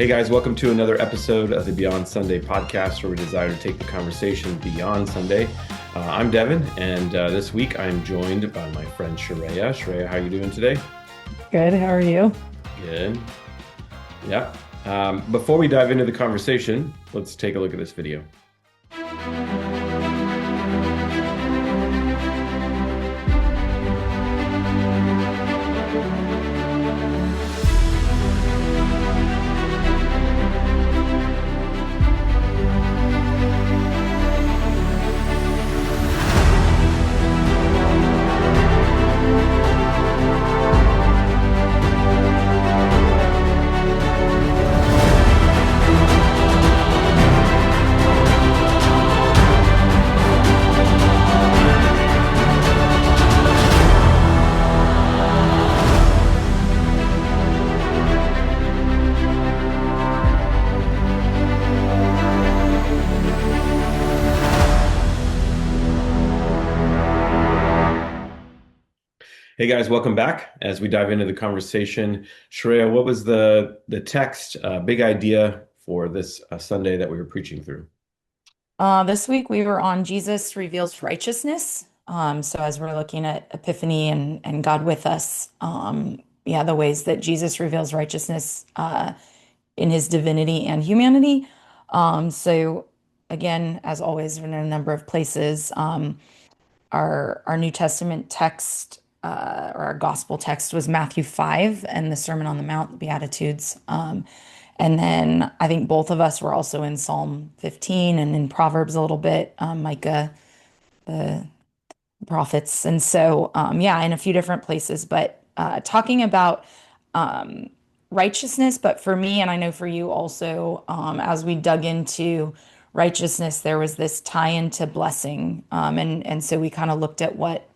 Hey guys, welcome to another episode of the Beyond Sunday podcast, where we desire to take the conversation beyond Sunday. I'm Devin, and this week I'm joined by my friend Shreya. Shreya, how are you doing today? Good. How are you? Good. Yeah. Before we dive into the conversation, let's take a look at this video. Hey guys, welcome back. As we dive into the conversation, Shreya, what was the text, big idea for this Sunday that we were preaching through? This week we were on Jesus reveals righteousness. So as we're looking at Epiphany and God with us, yeah, the ways that Jesus reveals righteousness in his divinity and humanity. So again, as always, we're in a number of places. Our New Testament text or our gospel text was Matthew 5 and the Sermon on the Mount, the Beatitudes. And then I think both of us were also in Psalm 15 and in Proverbs a little bit, Micah, the prophets. And so, yeah, in a few different places, but talking about righteousness. But for me, and I know for you also, as we dug into righteousness, there was this tie into blessing. And so we kind of looked at what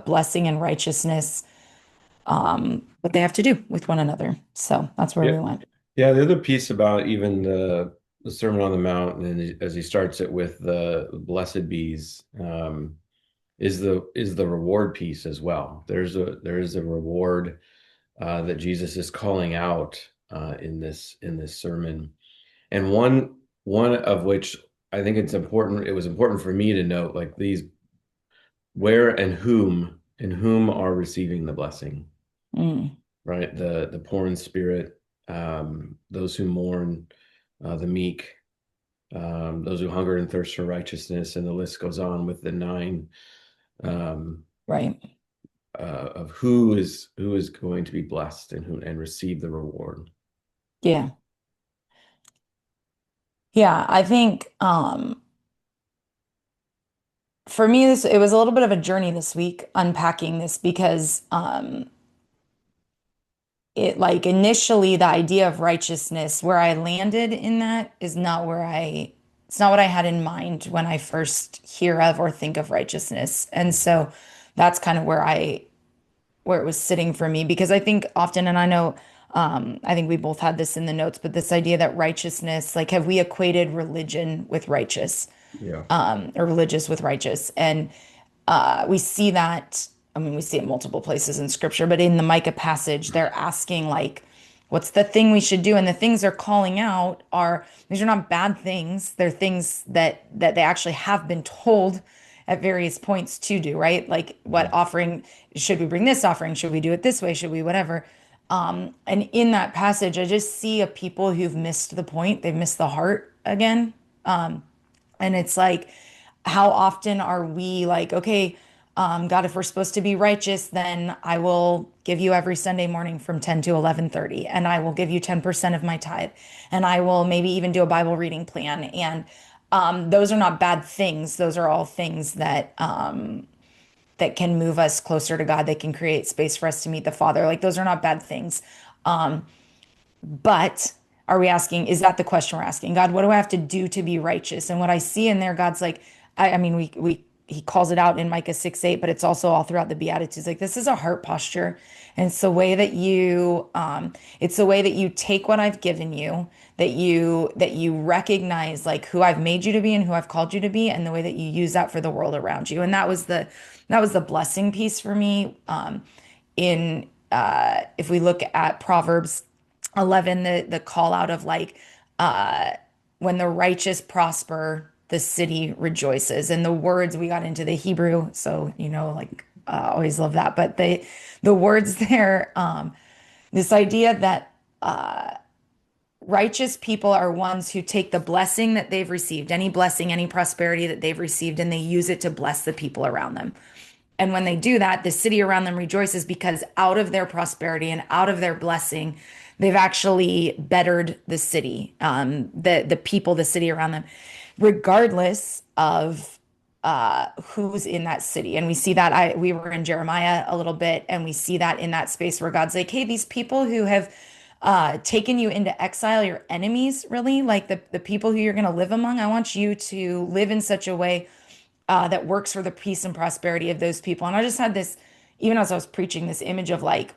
blessing and righteousness, what they have to do with one another. So that's where Yeah. we went. Yeah, the other piece about even the Sermon on the Mount, and as he starts it with the blessed bees, is the reward piece as well. There is a reward that Jesus is calling out in this sermon, and one of which I think it's important. It was important for me to note, like these, where and whom are receiving the blessing, Mm, right? The poor in spirit, those who mourn, the meek, those who hunger and thirst for righteousness, and the list goes on with the nine, um, right. of who is going to be blessed and receive the reward. Yeah. Yeah, I think for me this it was a little bit of a journey this week unpacking this because it like initially the idea of righteousness where I landed in that is not where I it's not what I had in mind when I first hear of or think of righteousness. And so that's kind of where it was sitting for me because I think often, and I know, I think we both had this in the notes, but this idea that righteousness, like, have we equated religion with righteous, Yeah. or religious with righteous? And we see that, I mean, we see it multiple places in scripture, but in the Micah passage, they're asking, like, what's the thing we should do? And the things they're calling out are these are not bad things. They're things that they actually have been told at various points to do, right? Like what offering should we bring this offering? Should we do it this way? Should we whatever? And in that passage, I just see a people who've missed the point. They've missed the heart again. And it's like, how often are we like, okay, God, if we're supposed to be righteous, then I will give you every Sunday morning from 10 to 11:30, and I will give you 10% of my tithe, and I will maybe even do a Bible reading plan. And those are not bad things. Those are all things that can move us closer to God. They can create space for us to meet the Father. Like those are not bad things. But are we asking, is that the question we're asking? God, what do I have to do to be righteous? And what I see in there, God's like, I mean, he calls it out in Micah 6:8, but it's also all throughout the Beatitudes. Like this is a heart posture. And it's the way that you take what I've given you, that you recognize like who I've made you to be and who I've called you to be, and the way that you use that for the world around you. And that was the blessing piece for me. In If we look at Proverbs 11, the call out of like, uh, when the righteous prosper, the city rejoices. And the words, we got into the Hebrew, so like always love that. But the words there, this idea that righteous people are ones who take the blessing that they've received, any blessing, any prosperity that they've received, and they use it to bless the people around them. And when they do that, the city around them rejoices because out of their prosperity and out of their blessing, they've actually bettered the city, the people, the city around them, regardless of who's in that city. And we see that we were in Jeremiah a little bit, and we see that in that space where God's like, hey, these people who have taken you into exile, your enemies, really, like the people who you're going to live among, I want you to live in such a way that works for the peace and prosperity of those people. And I just had this, even as I was preaching, this image of like,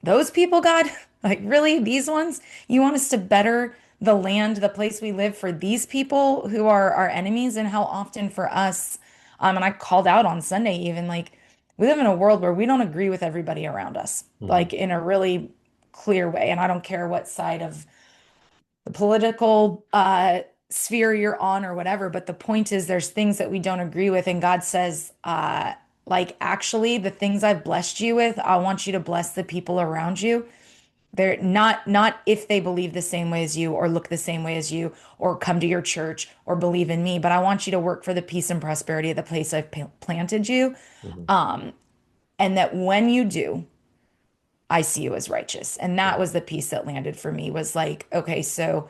those people, God, like really, these ones, you want us to better the land, the place we live for these people who are our enemies, and how often for us, and I called out on Sunday even like we live in a world where we don't agree with everybody around us, Mhm. like in a really clear way. And I don't care what side of the political sphere you're on or whatever. But the point is, there's things that we don't agree with. And God says, like, actually, the things I've blessed you with, I want you to bless the people around you. They're not if they believe the same way as you or look the same way as you or come to your church or believe in me, but I want you to work for the peace and prosperity of the place I've planted you. Mhm. And that when you do, I see you as righteous. And Yeah. that was the piece that landed for me was like, okay, so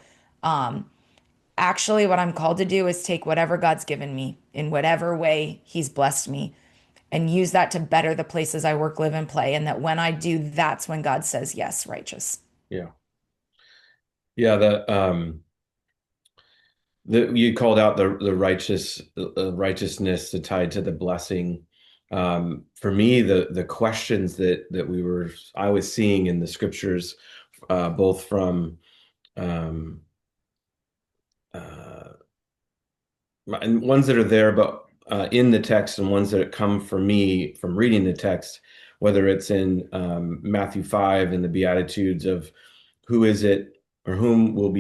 actually what I'm called to do is take whatever God's given me in whatever way he's blessed me and use that to better the places I work, live, and play. And that when I do, that's when God says, yes, righteous. Yeah. Yeah. You called out the righteousness tied to the blessing. For me, the questions that I was seeing in the scriptures, both from um, uh, and ones that are there, but in the text, and ones that come for me from reading the text, whether it's in Matthew 5 and the Beatitudes of who is it or whom will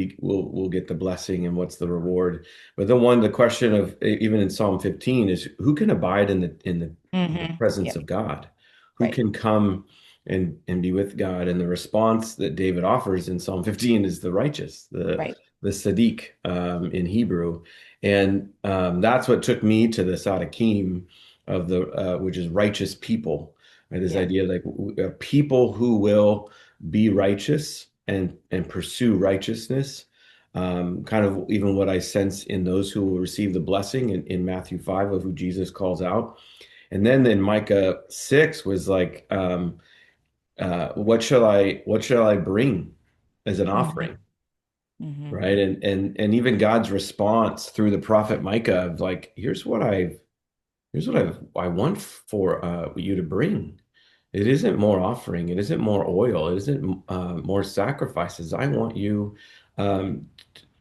get the blessing and what's the reward. But the question of even in Psalm 15 is who can abide in the presence Yep. of God? Who Right. can come and be with God? And the response that David offers in Psalm 15 is the righteous, Right. the Sadiq in Hebrew. And that's what took me to the Sadiqim of the which is righteous people. Right? This Yeah. idea like people who will be righteous and pursue righteousness. Kind of even what I sense in those who will receive the blessing in Matthew 5 of who Jesus calls out. And then in Micah 6 was like, what shall I bring as an Hmm. offering? Hmm. Right. And even God's response through the prophet Micah of like, here's what I want for you to bring. It isn't more offering. It isn't more oil. It isn't more sacrifices. I want you um,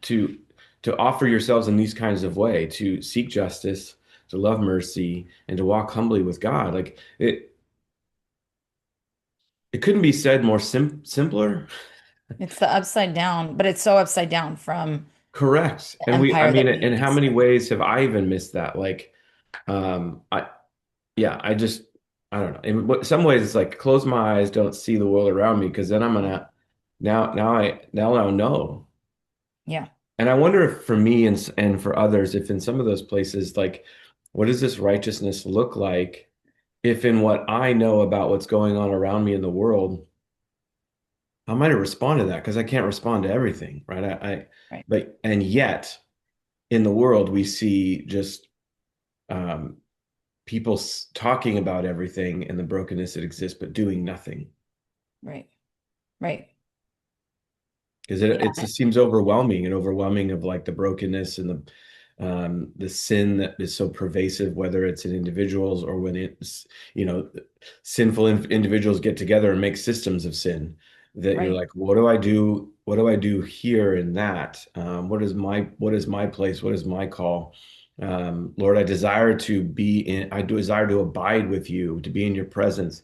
to to offer yourselves in these kinds of way, to seek justice, to love mercy, and to walk humbly with God. Like it couldn't be said more simpler. It's the upside down, but it's so upside down from Correct. the And I empire mean, that we in how many consider. ways have I even missed that? Like, I yeah, I don't know. In some ways, it's like close my eyes, don't see the world around me, because then I'm Yeah. gonna now I'll know. Yeah. And I wonder if for me and for others, if in some of those places, like, what does this righteousness look like? If in what I know about what's going on around me in the world, I might have responded to that because I can't respond to everything, right? Right. But and yet in the world we see just um, people talking about everything and the brokenness that exists, but doing nothing. Right. Right. Because it Yeah. just seems overwhelming and overwhelming of like the brokenness and the sin that is so pervasive, whether it's in individuals or when it's sinful individuals get together and make systems of sin. That you're Right. like, what do I do? What do I do here in that? What is my place? What is my call? Lord, I desire to abide with you, to be in your presence.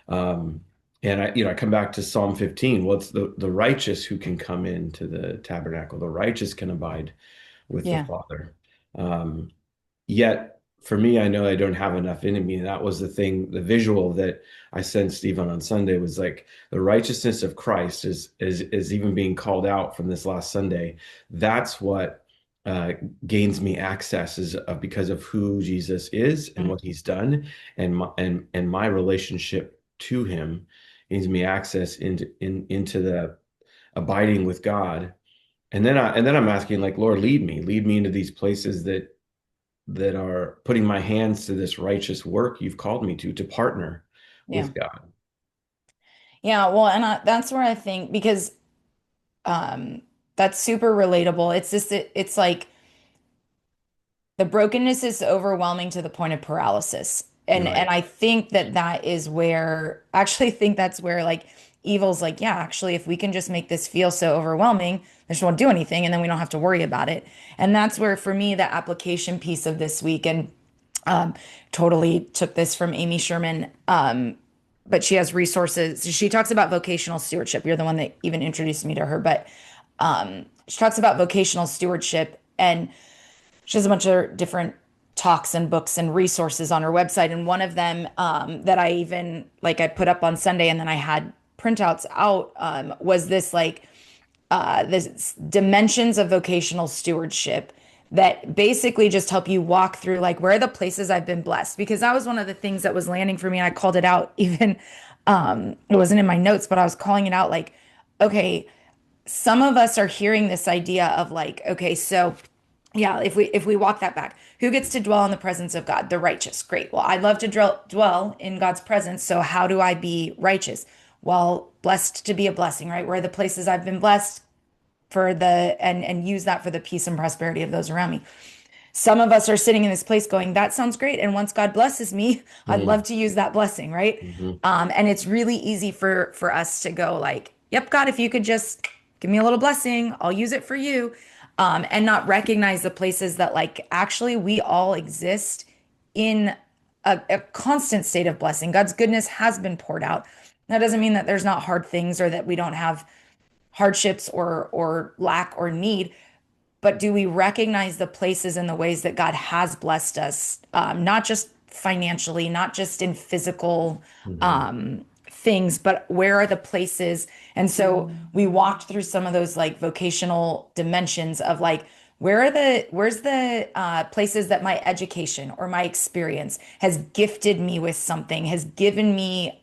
Um, And I come back to Psalm 15. Well, it's the righteous who can come into the tabernacle. The righteous can abide with the Yeah. Father. Um, Yet for me, I know I don't have enough in me. And that was the thing, the visual that I sensed even on Sunday was like the righteousness of Christ is even being called out from this last Sunday. That's what uh, gains me access is because of who Jesus is and Mm. what he's done, and my relationship to him gains me access into the abiding with God. And then I'm asking, like, Lord, lead me into these places that are putting my hands to this righteous work you've called me to partner Yeah. with God. Yeah. Well, and that's where I think because um, that's super relatable. It's just, it's like, the brokenness is overwhelming to the point of paralysis. And Right. I think that that is where I actually think that's where like evil's like, yeah, actually, if we can just make this feel so overwhelming, they just won't do anything and then we don't have to worry about it. And that's where for me the application piece of this week and um totally took this from Amy Sherman. But she has resources. She talks about vocational stewardship. You're the one that even introduced me to her, but she talks about vocational stewardship and she has a bunch of different talks and books and resources on her website. And one of them that I even like I put up on Sunday and then I had printouts out was this like this dimensions of vocational stewardship that basically just help you walk through like where are the places I've been blessed because that was one of the things that was landing for me and I called it out even it wasn't in my notes but I was calling it out like okay some of us are hearing this idea of like okay so yeah, if we walk that back, who gets to dwell in the presence of God? The righteous. Great. Well, I'd love to dwell in God's presence. So how do I be righteous? Well, blessed to be a blessing, right? Where are the places I've been blessed for the and use that for the peace and prosperity of those around me. Some of us are sitting in this place going, that sounds great. And once God blesses me, I'd love Mm-hmm. to use that blessing, right? Mm-hmm. And it's really easy for us to go like, yep, God, if you could just give me a little blessing, I'll use it for you. And not recognize the places that like actually we all exist in a constant state of blessing. God's goodness has been poured out. That doesn't mean that there's not hard things or that we don't have hardships or lack or need, but do we recognize the places and the ways that God has blessed us, not just financially, not just in physical Mm-hmm. things, but where are the places? And so we walked through some of those like vocational dimensions of like, where's the places that my education or my experience has gifted me with something, has given me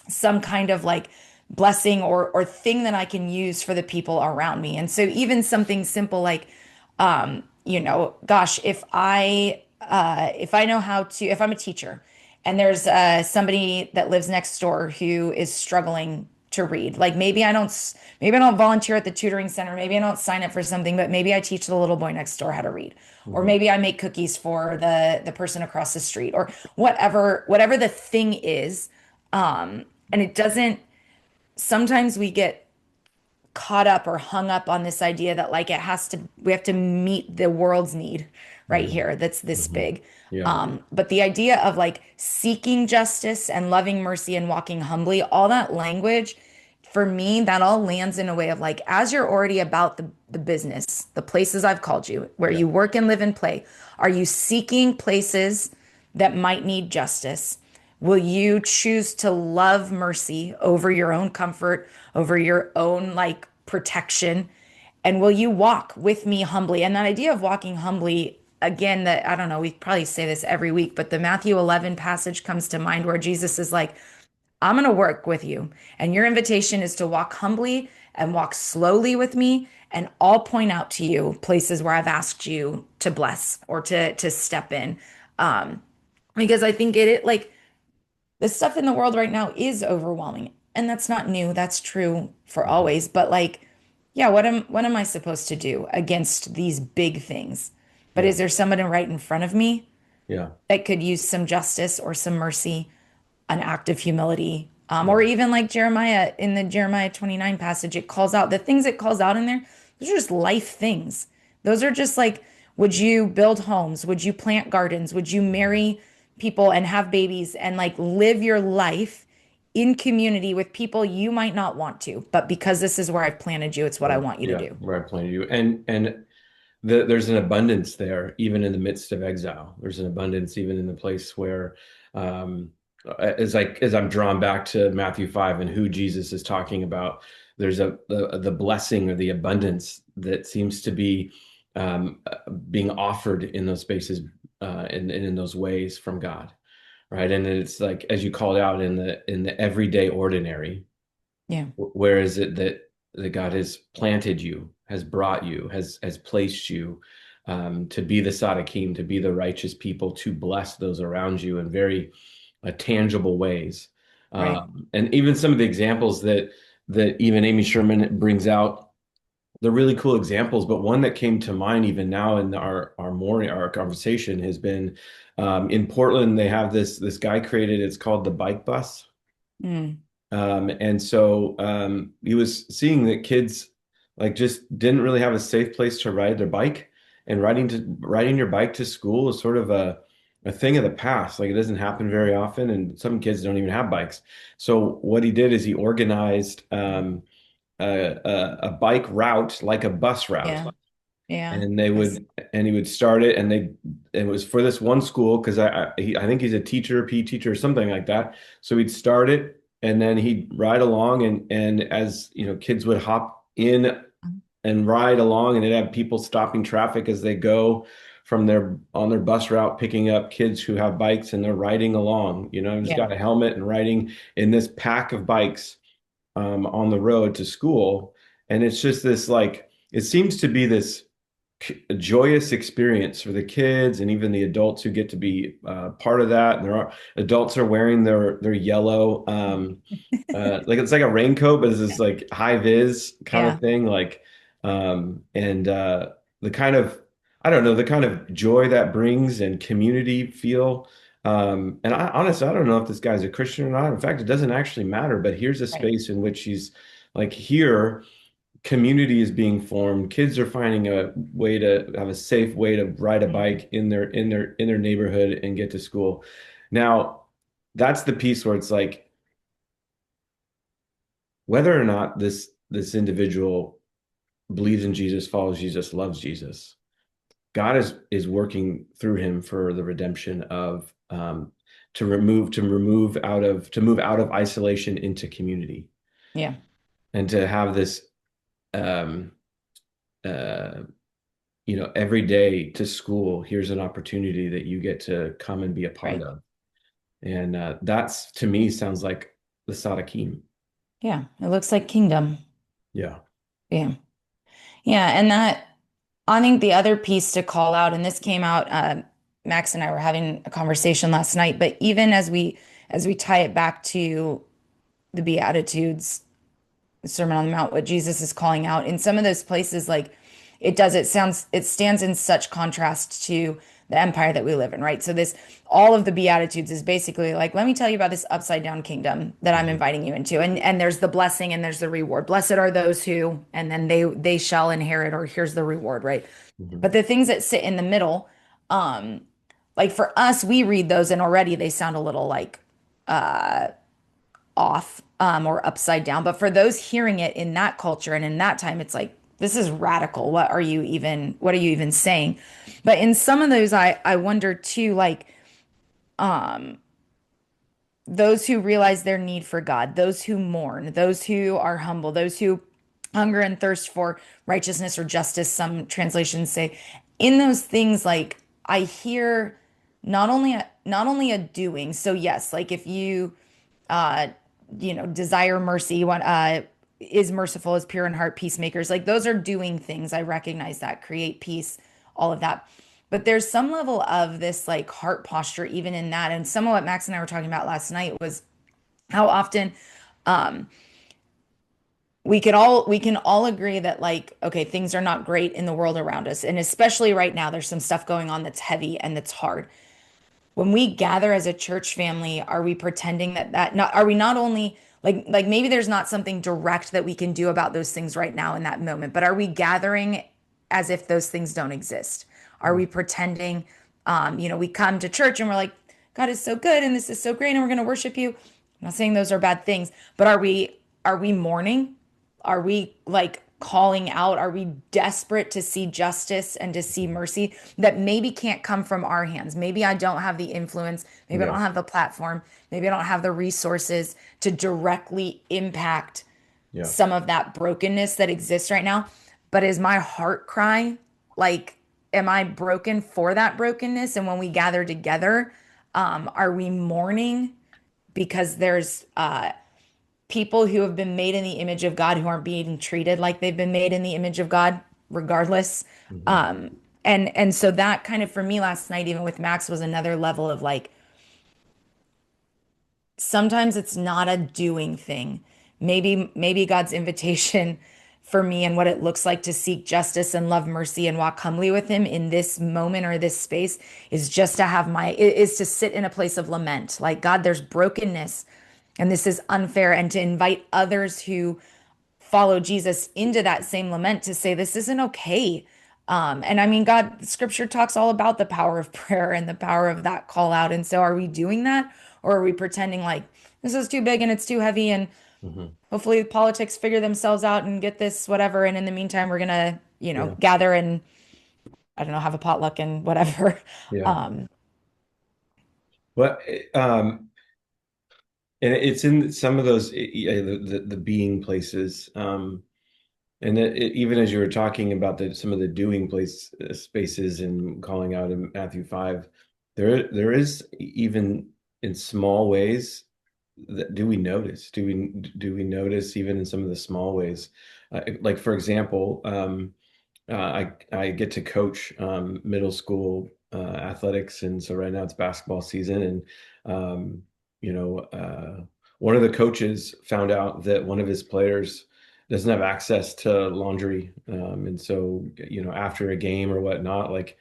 some kind of like blessing or thing that I can use for the people around me. And so even something simple like gosh, if I know how to if I'm a teacher and there's somebody that lives next door who is struggling to read. Like maybe I don't volunteer at the tutoring center, maybe I don't sign up for something, but maybe I teach the little boy next door how to read. Or Mm-hmm. maybe I make cookies for the person across the street or whatever the thing is. And it doesn't sometimes we get caught up or hung up on this idea that like we have to meet the world's need right Mm-hmm. here that's this Mm-hmm. big. Yeah. But the idea of like seeking justice and loving mercy and walking humbly, all that language, for me, that all lands in a way of like, as you're already about the business, the places I've called you, where Yeah. you work and live and play, are you seeking places that might need justice? Will you choose to love mercy over your own comfort, over your own like protection? And will you walk with me humbly? And that idea of walking humbly, again, that I don't know, we probably say this every week, but the Matthew 11 passage comes to mind where Jesus is like, I'm going to work with you. And your invitation is to walk humbly and walk slowly with me. And I'll point out to you places where I've asked you to bless or to step in. Um, because I think it like the stuff in the world right now is overwhelming. And that's not new. That's true for Mm-hmm. always. But like, yeah, what am I supposed to do against these big things? But Yeah. is there someone right in front of me Yeah. that could use some justice or some mercy, an act of humility? Yeah. Or even like Jeremiah in the Jeremiah 29 passage, it calls out the things it calls out in there. Those are just life things. Those are just like, would you build homes? Would you plant gardens? Would you Mm-hmm. marry people and have babies and like live your life in community with people you might not want to, but because this is where I've planted you, it's what I Right. want you to Yeah, do. where I planted you. And there's an abundance there, even in the midst of exile. There's an abundance even in the place where, um, as I'm drawn back to Matthew 5 and who Jesus is talking about, there's the blessing or the abundance that seems to be being offered in those spaces and in those ways from God, right? And it's like as you called out in the everyday ordinary. Yeah, Where is it that God has planted you, has brought you, has placed you to be the Sadakim, to be the righteous people, to bless those around you in very tangible ways. right. And even some of the examples that even Amy Sherman brings out, they're really cool examples. But one that came to mind even now in our conversation has been in Portland. They have this guy created. It's called the bike bus. Mm, And so he was seeing that kids like just didn't really have a safe place to ride their bike, and riding your bike to school is sort of a thing of the past. Like it doesn't happen very often, and some kids don't even have bikes. So what he did is he organized a bike route like a bus route, yeah, yeah. and they Nice. would and he would start it, and it was for this one school because I think he's a teacher, PE teacher or something like that. So he'd start it, and then he'd ride along, and as you know, kids would hop in and ride along, and it'd have people stopping traffic as they go from their on their bus route, picking up kids who have bikes, and they're riding along. You know, and he's Yeah, got a helmet and riding in this pack of bikes on the road to school, and it's just this like it seems to be this a joyous experience for the kids and even the adults who get to be part of that. And there are adults are wearing their yellow like it's like a raincoat, but it's this like high vis kind of yeah, thing. Like and the kind of I don't know the kind of joy that brings and community feel. And I honestly I don't know if this guy's a Christian or not. In fact, it doesn't actually matter. But here's a right. space in which he's like here community is being formed. Kids are finding a way to have a safe way to ride a Mhm. bike in their neighborhood and get to school. Now, that's the piece where it's like whether or not this individual believes in Jesus, follows Jesus, loves Jesus, God is working through him for the redemption of to move out of isolation into community Yeah, and to have this um, uh, you know, every day to school, here's an opportunity that you get to come and be a part right. of. And that's to me sounds like the Sadakim. Yeah, it looks like kingdom. Yeah. Yeah. Yeah, and that I think the other piece to call out, and this came out, Max and I were having a conversation last night, but even as we tie it back to the Beatitudes, the Sermon on the Mount, what Jesus is calling out in some of those places, like it stands in such contrast to the empire that we live in, right? So this all of the Beatitudes is basically like, let me tell you about this upside down kingdom that I'm Mhm. inviting you into. And there's the blessing and there's the reward. Blessed are those who, and then they shall inherit, or here's the reward, right? Mhm. But the things that sit in the middle, um, like for us, we read those and already they sound a little like off or upside down. But for those hearing it in that culture and in that time, it's like, this is radical. What are you even saying? But in some of those, I wonder too, like those who realize their need for God, those who mourn, those who are humble, those who hunger and thirst for righteousness or justice, some translations say, in those things, like I hear not only a doing. So yes, like if you uh desire mercy, you want is merciful, is pure in heart, peacemakers, like those are doing things. I recognize that, create peace, all of that. But there's some level of this like heart posture even in that. And some of what Max and I were talking about last night was how often we can all agree that like okay, things are not great in the world around us, and especially right now there's some stuff going on that's heavy and that's hard. When we gather as a church family, are we pretending that not are we not only like maybe there's not something direct that we can do about those things right now in that moment, but are we gathering as if those things don't exist? Are we pretending we come to church and we're like, God is so good and this is so great and we're going to worship you. I'm not saying those are bad things, but are we mourning? Are we like calling out? Are we desperate to see justice and to see mercy that maybe can't come from our hands? Maybe I don't have the influence, maybe I don't Yes. have the platform, maybe I don't have the resources to directly impact Yeah. some of that brokenness that exists right now. But is my heart cry like, am I broken for that brokenness? And when we gather together, are we mourning because there's people who have been made in the image of God who aren't being treated like they've been made in the image of God, regardless? Hmm. And so that kind of for me last night, even with Max, was another level of like sometimes it's not a doing thing. Maybe God's invitation for me and what it looks like to seek justice and love mercy and walk humbly with him in this moment or this space is just to have is to sit in a place of lament. Like, God, there's brokenness and this is unfair, and to invite others who follow Jesus into that same lament to say, this isn't okay. And I mean, God, scripture talks all about the power of prayer and the power of that call out. And so are we doing that? Or are we pretending like this is too big and it's too heavy and Hmm. hopefully politics figure themselves out and get this, whatever. And in the meantime, we're gonna, Yeah. gather and I don't know, have a potluck and whatever. Yeah. Um, But and it's in some of those yeah, the being places. And even as you were talking about some of the doing spaces and calling out in Matthew 5, there is even in small ways that do we notice? Do we notice even in some of the small ways? Like for example, I get to coach middle school athletics, and so right now it's basketball season, and um, one of the coaches found out that one of his players doesn't have access to laundry, and so after a game or whatnot, like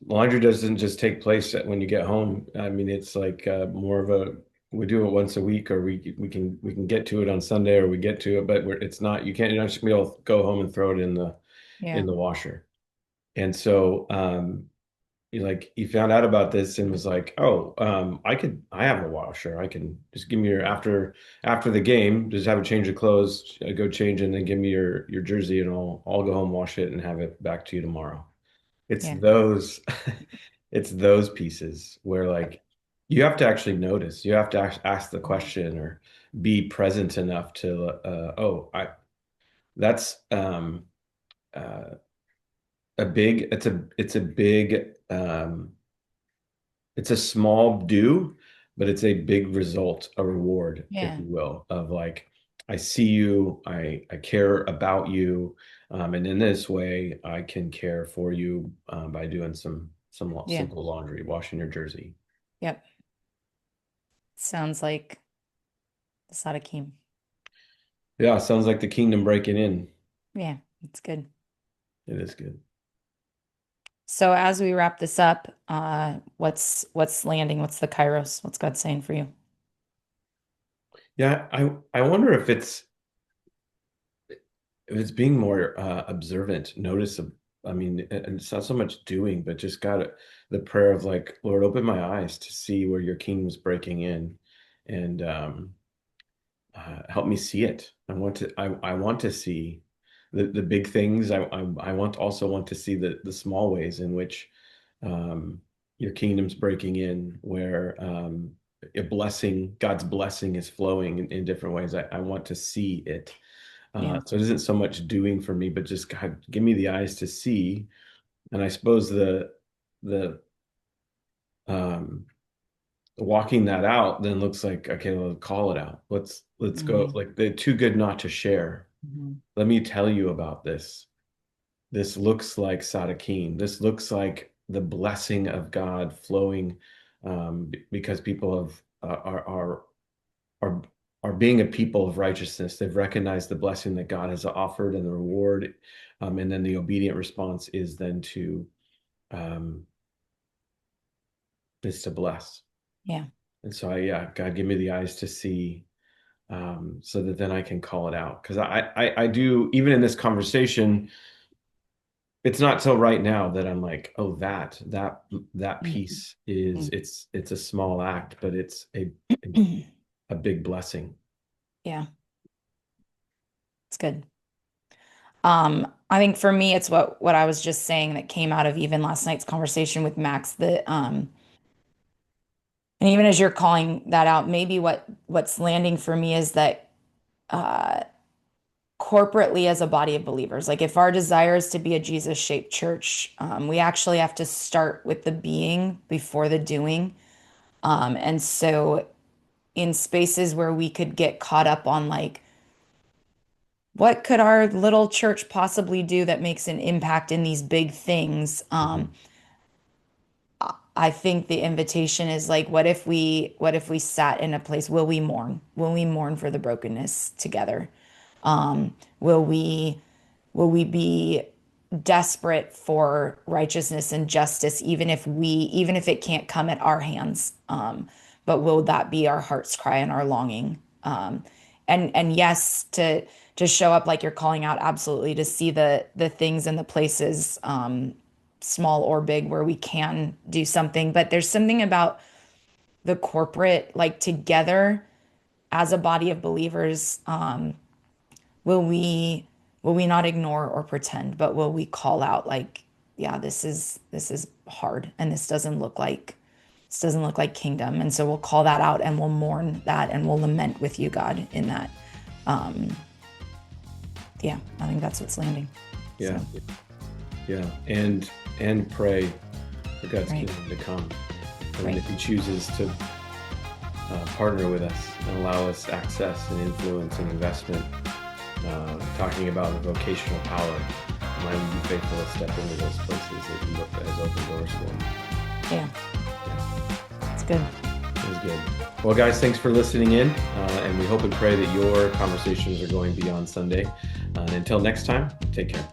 laundry doesn't just take place when you get home. I mean, it's like more of a we do it once a week, or we can get to it on Sunday, or we get to it, but it's not you're not just gonna be able to go home and throw it in yeah, the washer. And so he found out about this and was like, "Oh, I have a washer. I can just give me your after the game, just have a change of clothes, go change, and then give me your jersey, and I'll go home, wash it, and have it back to you tomorrow." It's yeah, those it's those pieces where like you have to actually notice, you have to ask the question or be present enough to oh, I that's uh a big it's a big it's a small do, but it's a big result, a reward, if yeah, you will, of like I see you, I care about you, and in this way I can care for you by doing some yeah. simple laundry, washing your jersey. Yep. Sounds like the Sadakim. Yeah, sounds like the kingdom breaking in. Yeah, it's good. It is good. So as we wrap this up, what's landing? What's the Kairos? What's God saying for you? Yeah, I wonder if it's being more observant, noticeable. I mean, and it's not so much doing, but just got the prayer of like, Lord, open my eyes to see where your kingdom's breaking in, and help me see it. I want to see the big things. I also want to see the small ways in which um, your kingdom's breaking in, where God's blessing is flowing in different ways. I want to see it. Yeah, So it isn't so much doing for me, but just God, give me the eyes to see. And I suppose the um, walking that out then looks like, okay, well, call it out. Let's go. hmm Like they're too good not to share. hmm Let me tell you about this. This looks like Sadakim. This looks like the blessing of God flowing because people are are being a people of righteousness. They've recognized the blessing that God has offered and the reward, and then the obedient response um, is to bless. yeah, And so, yeah, God, give me the eyes to see, so that then I can call it out. Because I do even in this conversation, it's not till right now that I'm like, oh, that Mhm. piece is Mhm. it's a small act, but it's a a big blessing. Yeah, it's good. I think for me, it's what I was just saying that came out of even last night's conversation with Max, that and even as you're calling that out, maybe what's landing for me is that uh corporately as a body of believers, like if our desire is to be a Jesus-shaped church, we actually have to start with the being before the doing. And so in spaces where we could get caught up on like, what could our little church possibly do that makes an impact in these big things? Mhm. I think the invitation is like, what if we sat in a place, will we mourn? Will we mourn for the brokenness together? Will we be desperate for righteousness and justice, even if it can't come at our hands? But will that be our heart's cry and our longing? And yes, to show up like you're calling out, absolutely, to see the things and the places, small or big, where we can do something. But there's something about the corporate, like together as a body of believers. Will we not ignore or pretend, but will we call out like, yeah, this is hard, and this doesn't look like kingdom. And so we'll call that out, and we'll mourn that, and we'll lament with you, God, in that. Um, yeah, I think that's what's landing. Yeah, So, yeah, and pray for God's right, kingdom to come, and then right. if He chooses to partner with us and allow us access and influence and investment, talking about the vocational power, might we be faithful to step into those places that He has opened doors for. Yeah, Yeah, it's good. it was good. Well, guys, thanks for listening in, and we hope and pray that your conversations are going beyond Sunday. And until next time, take care.